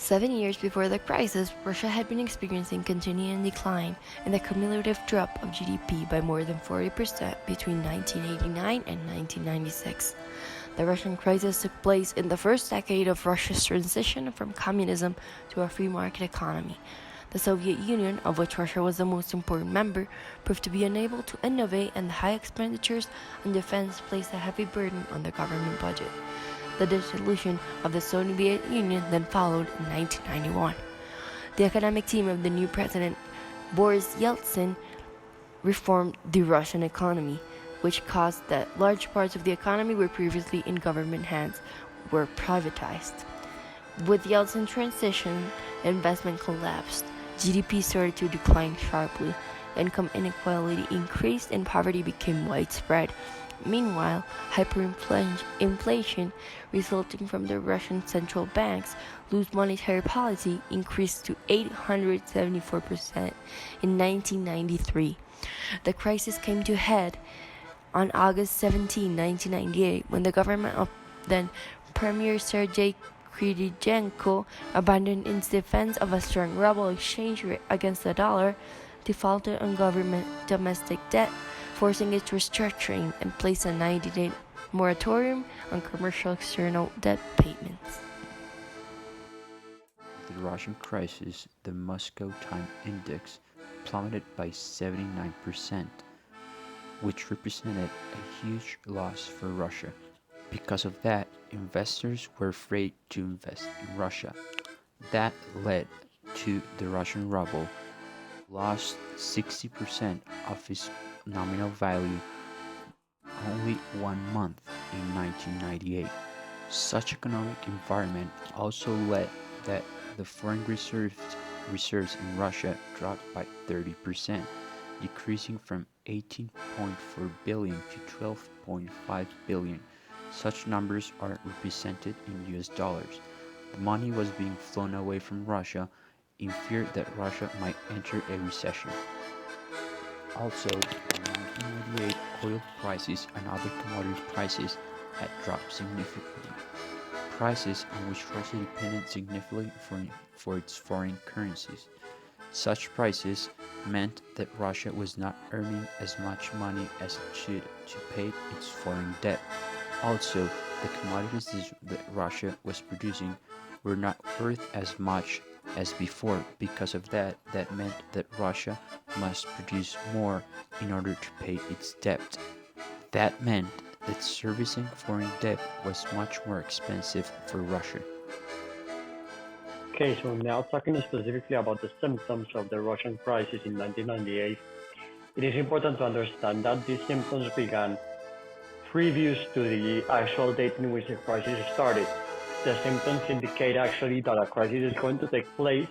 7 years before the crisis, Russia had been experiencing continuing decline and a cumulative drop of GDP by more than 40% between 1989 and 1996. The Russian crisis took place in the first decade of Russia's transition from communism to a free market economy. The Soviet Union, of which Russia was the most important member, proved to be unable to innovate, and the high expenditures on defense placed a heavy burden on the government budget. The dissolution of the Soviet Union then followed in 1991. The economic team of the new president, Boris Yeltsin, reformed the Russian economy, which caused that large parts of the economy were previously in government hands were privatized. With Yeltsin's transition, investment collapsed, GDP started to decline sharply, income inequality increased, and poverty became widespread. Meanwhile, hyperinflation resulting from the Russian central bank's loose monetary policy increased to 874% in 1993. The crisis came to a head on August 17, 1998, when the government of then Premier Sergei Kirilenko abandoned its defense of a strong ruble exchange rate against the dollar, defaulted on government domestic debt, forcing its restructuring, and placed a 90-day moratorium on commercial external debt payments. The Russian crisis, the Moscow Time Index plummeted by 79%, which represented a huge loss for Russia. Because of that, investors were afraid to invest in Russia. That led to the Russian ruble lost 60% of its nominal value only 1 month in 1998. Such economic environment also led that the foreign reserves in Russia dropped by 30%, decreasing from 18.4 billion to 12.5 billion. Such numbers are represented in US dollars. The money was being flown away from Russia in fear that Russia might enter a recession. Also, in 1998, oil prices and other commodity prices had dropped significantly, prices on which Russia depended significantly for its foreign currencies. Such prices meant that Russia was not earning as much money as it should to pay its foreign debt. Also, the commodities that Russia was producing were not worth as much as before. Because of that meant that Russia must produce more in order to pay its debt. That meant that servicing foreign debt was much more expensive for Russia. Okay, so now talking specifically about the symptoms of the Russian crisis in 1998, it is important to understand that these symptoms began previous to the actual date in which the crisis started. The symptoms indicate actually that a crisis is going to take place,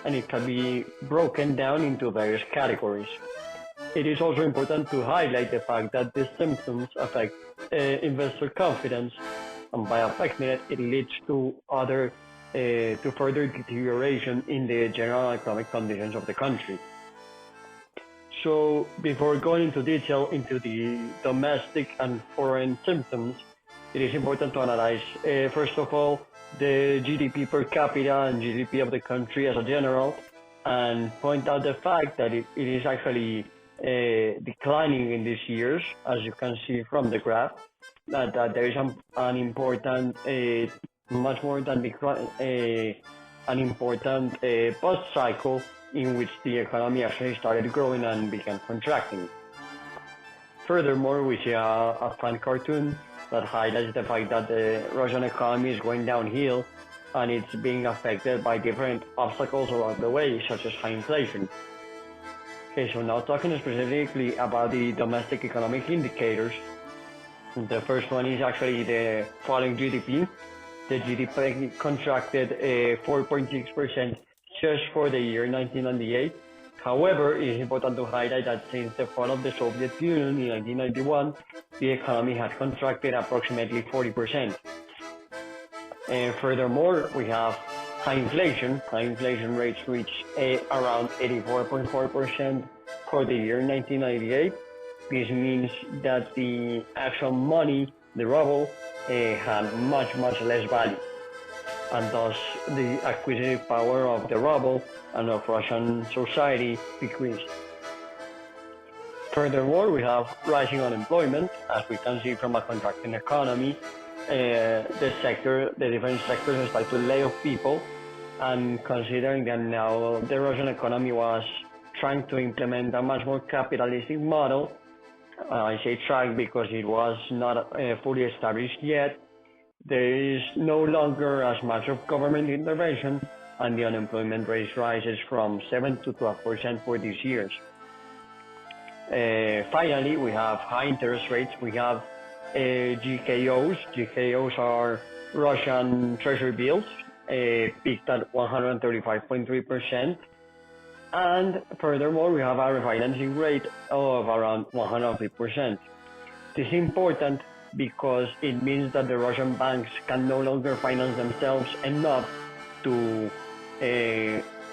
and it can be broken down into various categories. It is also important to highlight the fact that these symptoms affect investor confidence, and by affecting it, it leads to further deterioration in the general economic conditions of the country. So before going into detail into the domestic and foreign symptoms, it is important to analyze, first of all, the GDP per capita and GDP of the country as a general, and point out the fact that it is actually declining in these years, as you can see from the graph, that there is an important, much more than an important post-cycle in which the economy actually started growing and began contracting. Furthermore, we see a fun cartoon that highlights the fact that the Russian economy is going downhill and it's being affected by different obstacles along the way, such as high inflation. Okay, so now talking specifically about the domestic economic indicators, the first one is actually the falling GDP. The GDP contracted 4.6% just for the year 1998. However, it is important to highlight that since the fall of the Soviet Union in 1991, the economy has contracted approximately 40%. Furthermore, we have high inflation. High inflation rates reached around 84.4% for the year 1998. This means that the actual money, the ruble, had much less value. and thus the acquisitive power of the ruble and of Russian society decreased. Furthermore, we have rising unemployment, as we can see from a contracting economy. The different sectors start to lay off people, and considering that now the Russian economy was trying to implement a much more capitalistic model, I say trying because it was not fully established yet, there is no longer as much of government intervention, and the unemployment rate rises from 7 to 12% for these years. Finally, we have high interest rates. We have GKOs. GKOs are Russian treasury bills, peaked at 135.3%. And furthermore, we have a refinancing rate of around 103%. This is important because it means that the Russian banks can no longer finance themselves enough to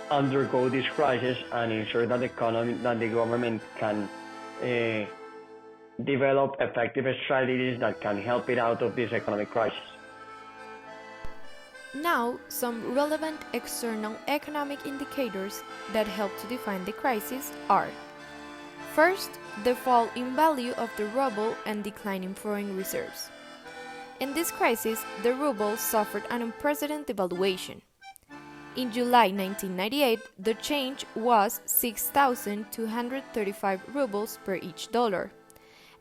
undergo this crisis and ensure that the government can develop effective strategies that can help it out of this economic crisis. Now, some relevant external economic indicators that help to define the crisis are: first, the fall in value of the ruble and decline in foreign reserves. In this crisis, the ruble suffered an unprecedented devaluation. In July 1998, the change was 6,235 rubles per each dollar,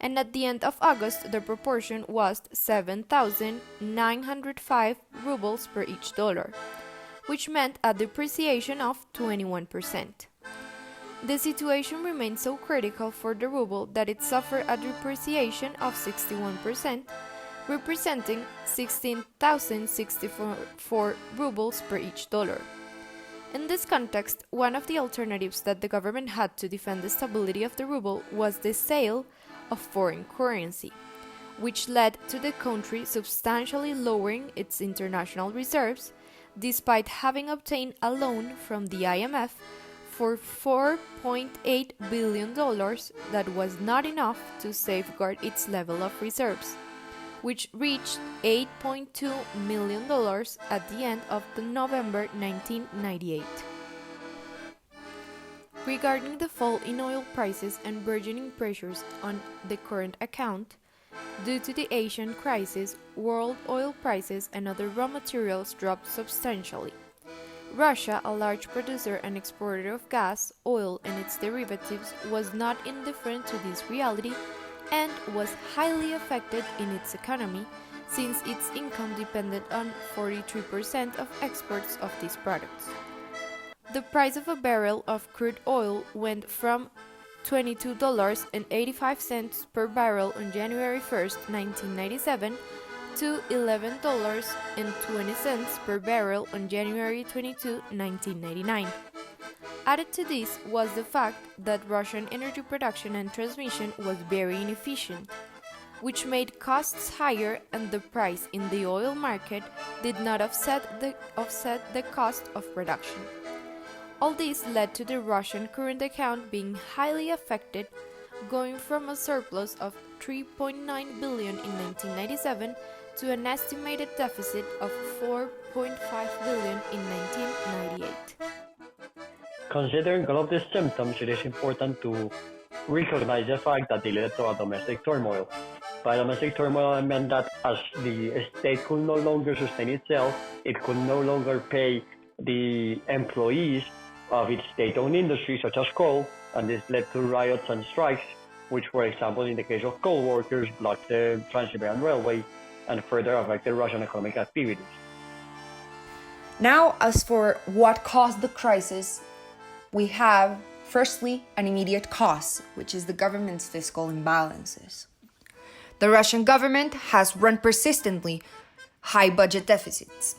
and at the end of August, the proportion was 7,905 rubles per each dollar, which meant a depreciation of 21%. The situation remained so critical for the ruble that it suffered a depreciation of 61%, representing 16,064 rubles per each dollar. In this context, one of the alternatives that the government had to defend the stability of the ruble was the sale of foreign currency, which led to the country substantially lowering its international reserves, despite having obtained a loan from the IMF for $4.8 billion that was not enough to safeguard its level of reserves, which reached $8.2 million at the end of November 1998. Regarding the fall in oil prices and burgeoning pressures on the current account, due to the Asian crisis, world oil prices and other raw materials dropped substantially. Russia, a large producer and exporter of gas, oil, and its derivatives, was not indifferent to this reality and was highly affected in its economy, since its income depended on 43% of exports of these products. The price of a barrel of crude oil went from $22.85 per barrel on January 1, 1997, to $11.20 per barrel on January 22, 1999. Added to this was the fact that Russian energy production and transmission was very inefficient, which made costs higher, and the price in the oil market did not offset the cost of production. All this led to the Russian current account being highly affected, going from a surplus of $3.9 billion in 1997 to an estimated deficit of $4.5 billion in 1998. Considering all of these symptoms, it is important to recognize the fact that they led to a domestic turmoil. By domestic turmoil, I meant that as the state could no longer sustain itself, it could no longer pay the employees of its state-owned industry, such as coal, and this led to riots and strikes, which, for example, in the case of coal workers, blocked the Trans-Siberian Railway and further affected Russian economic activities. Now, as for what caused the crisis, we have, firstly, an immediate cause, which is the government's fiscal imbalances. The Russian government has run persistently high budget deficits,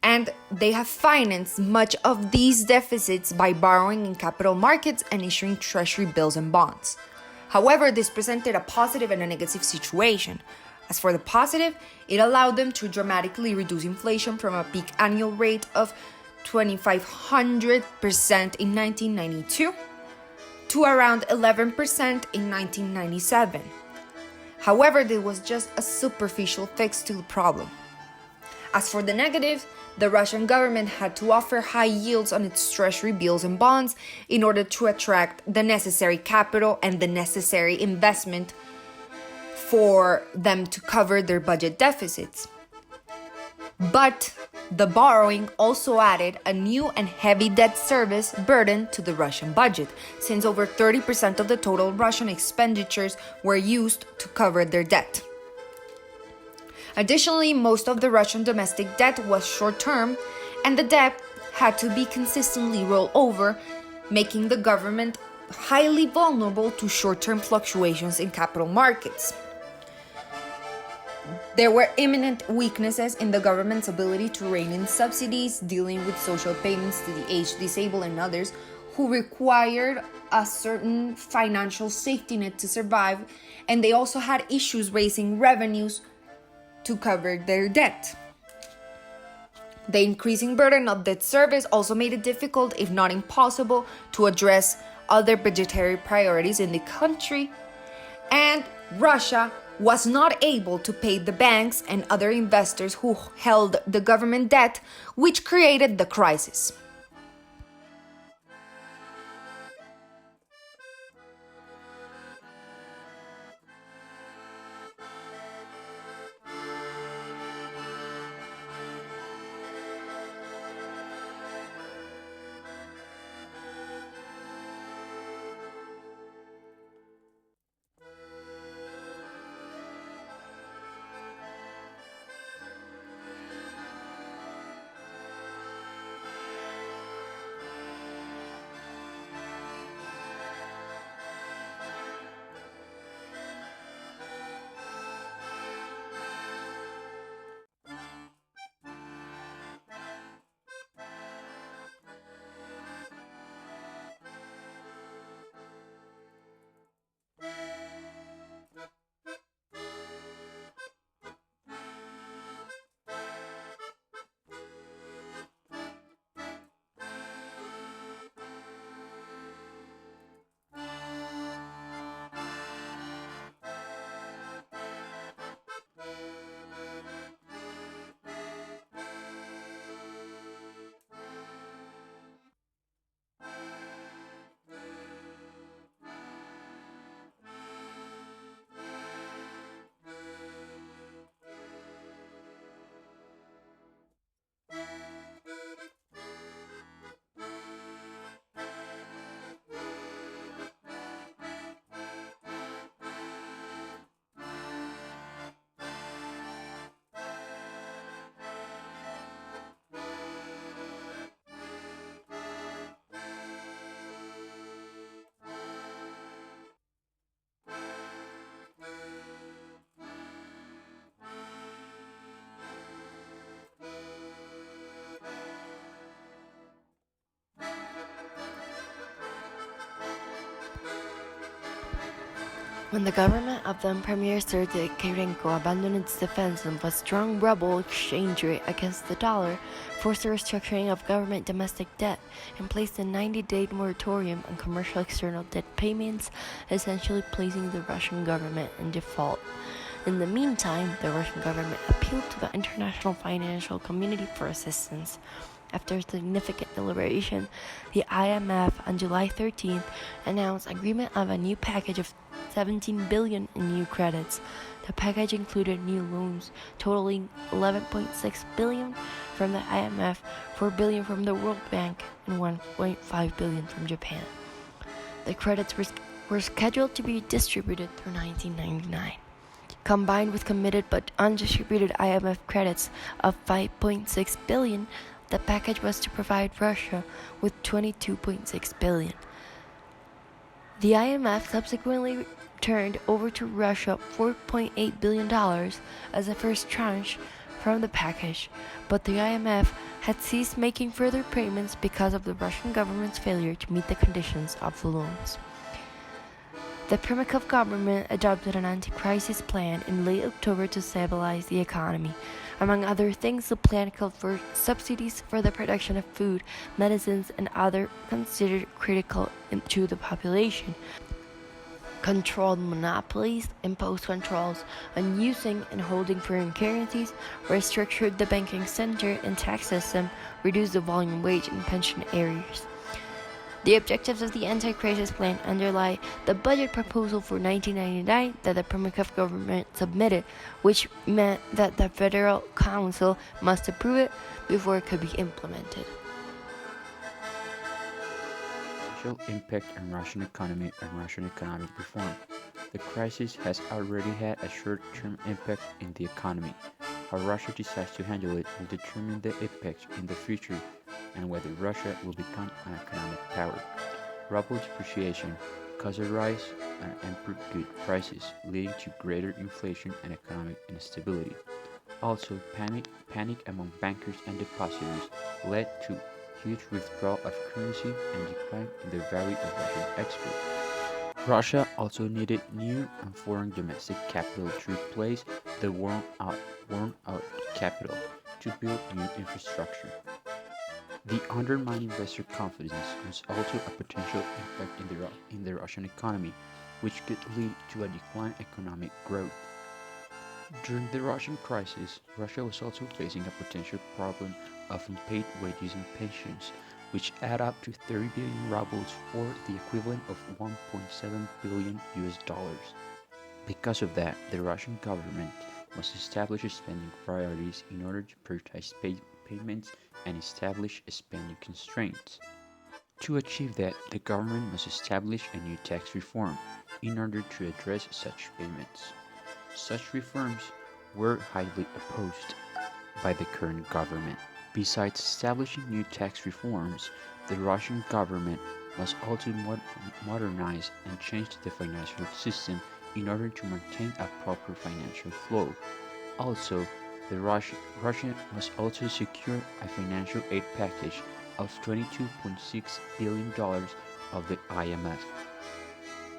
and they have financed much of these deficits by borrowing in capital markets and issuing treasury bills and bonds. However, this presented a positive and a negative situation. As for the positive, it allowed them to dramatically reduce inflation from a peak annual rate of 2,500% in 1992 to around 11% in 1997. However, this was just a superficial fix to the problem. As for the negative, the Russian government had to offer high yields on its treasury bills and bonds in order to attract the necessary capital and the necessary investment for them to cover their budget deficits. But the borrowing also added a new and heavy debt service burden to the Russian budget, since over 30% of the total Russian expenditures were used to cover their debt. Additionally, most of the Russian domestic debt was short-term, and the debt had to be consistently rolled over, making the government highly vulnerable to short-term fluctuations in capital markets. There were imminent weaknesses in the government's ability to rein in subsidies, dealing with social payments to the aged, disabled, and others who required a certain financial safety net to survive, and they also had issues raising revenues to cover their debt. The increasing burden of debt service also made it difficult, if not impossible, to address other budgetary priorities in the country, and Russia was not able to pay the banks and other investors who held the government debt, which created the crisis. When the government of then Premier Sergei Kirenko abandoned its defense of a strong ruble exchange rate against the dollar, forced a restructuring of government domestic debt, and placed a 90-day moratorium on commercial external debt payments, essentially placing the Russian government in default. In the meantime, the Russian government appealed to the international financial community for assistance. After significant deliberation, the IMF on July 13th announced agreement of a new package of 17 billion in new credits. The package included new loans totaling 11.6 billion from the IMF, 4 billion from the World Bank, and 1.5 billion from Japan. The credits were scheduled to be distributed through 1999. Combined with committed but undistributed IMF credits of 5.6 billion, the package was to provide Russia with 22.6 billion. The IMF subsequently turned over to Russia $4.8 billion as a first tranche from the package, but the IMF had ceased making further payments because of the Russian government's failure to meet the conditions of the loans. The Primakov government adopted an anti-crisis plan in late October to stabilize the economy. Among other things, the plan called for subsidies for the production of food, medicines, and other considered critical to the population. controlled monopolies, imposed controls on using and holding foreign currencies, restructured the banking center and tax system, reduced the volume wage and pension areas. The objectives of the anti-crisis plan underlie the budget proposal for 1999 that the Permakov government submitted, which meant that the Federal Council must approve it before it could be implemented. Social impact on Russian economy and Russian economic reform. The crisis has already had a short-term impact in the economy. How Russia decides to handle it will determine the impact in the future and whether Russia will become an economic power. Ruble depreciation caused a rise in import good prices, leading to greater inflation and economic instability. Also, panic among bankers and depositors led to huge withdrawal of currency and decline in the value of Russian exports. Russia also needed new and foreign domestic capital to replace the worn-out capital to build new infrastructure. The undermined investor confidence was also a potential impact in the Russian economy, which could lead to a decline in economic growth. During the Russian crisis, Russia was also facing a potential problem of unpaid wages and pensions, which add up to 30 billion rubles, or the equivalent of 1.7 billion US dollars. Because of that, the Russian government must establish spending priorities in order to prioritize payments and establish spending constraints. To achieve that, the government must establish a new tax reform in order to address such payments. Such reforms were highly opposed by the current government. Besides establishing new tax reforms, the Russian government must also modernize and change the financial system in order to maintain a proper financial flow. Also, Russia must also secure a financial aid package of $22.6 billion of the IMF,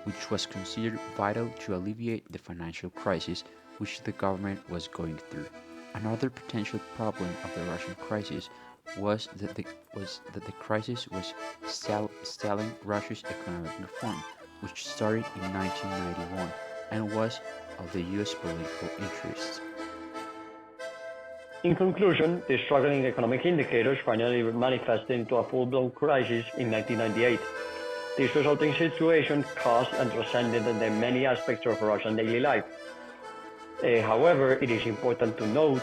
which was considered vital to alleviate the financial crisis which the government was going through. Another potential problem of the Russian crisis was that the crisis was stalling Russia's economic reform, which started in 1991 and was of the U.S. political interest. In conclusion, the struggling economic indicators finally manifested into a full-blown crisis in 1998. This resulting situation caused and transcended the many aspects of Russian daily life. However, it is important to note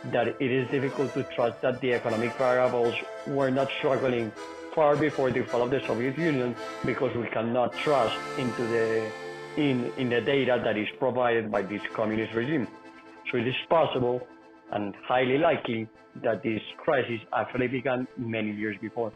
that it is difficult to trust that the economic variables were not struggling far before the fall of the Soviet Union, because we cannot trust into in the data that is provided by this communist regime. So it is possible and highly likely that this crisis actually began many years before.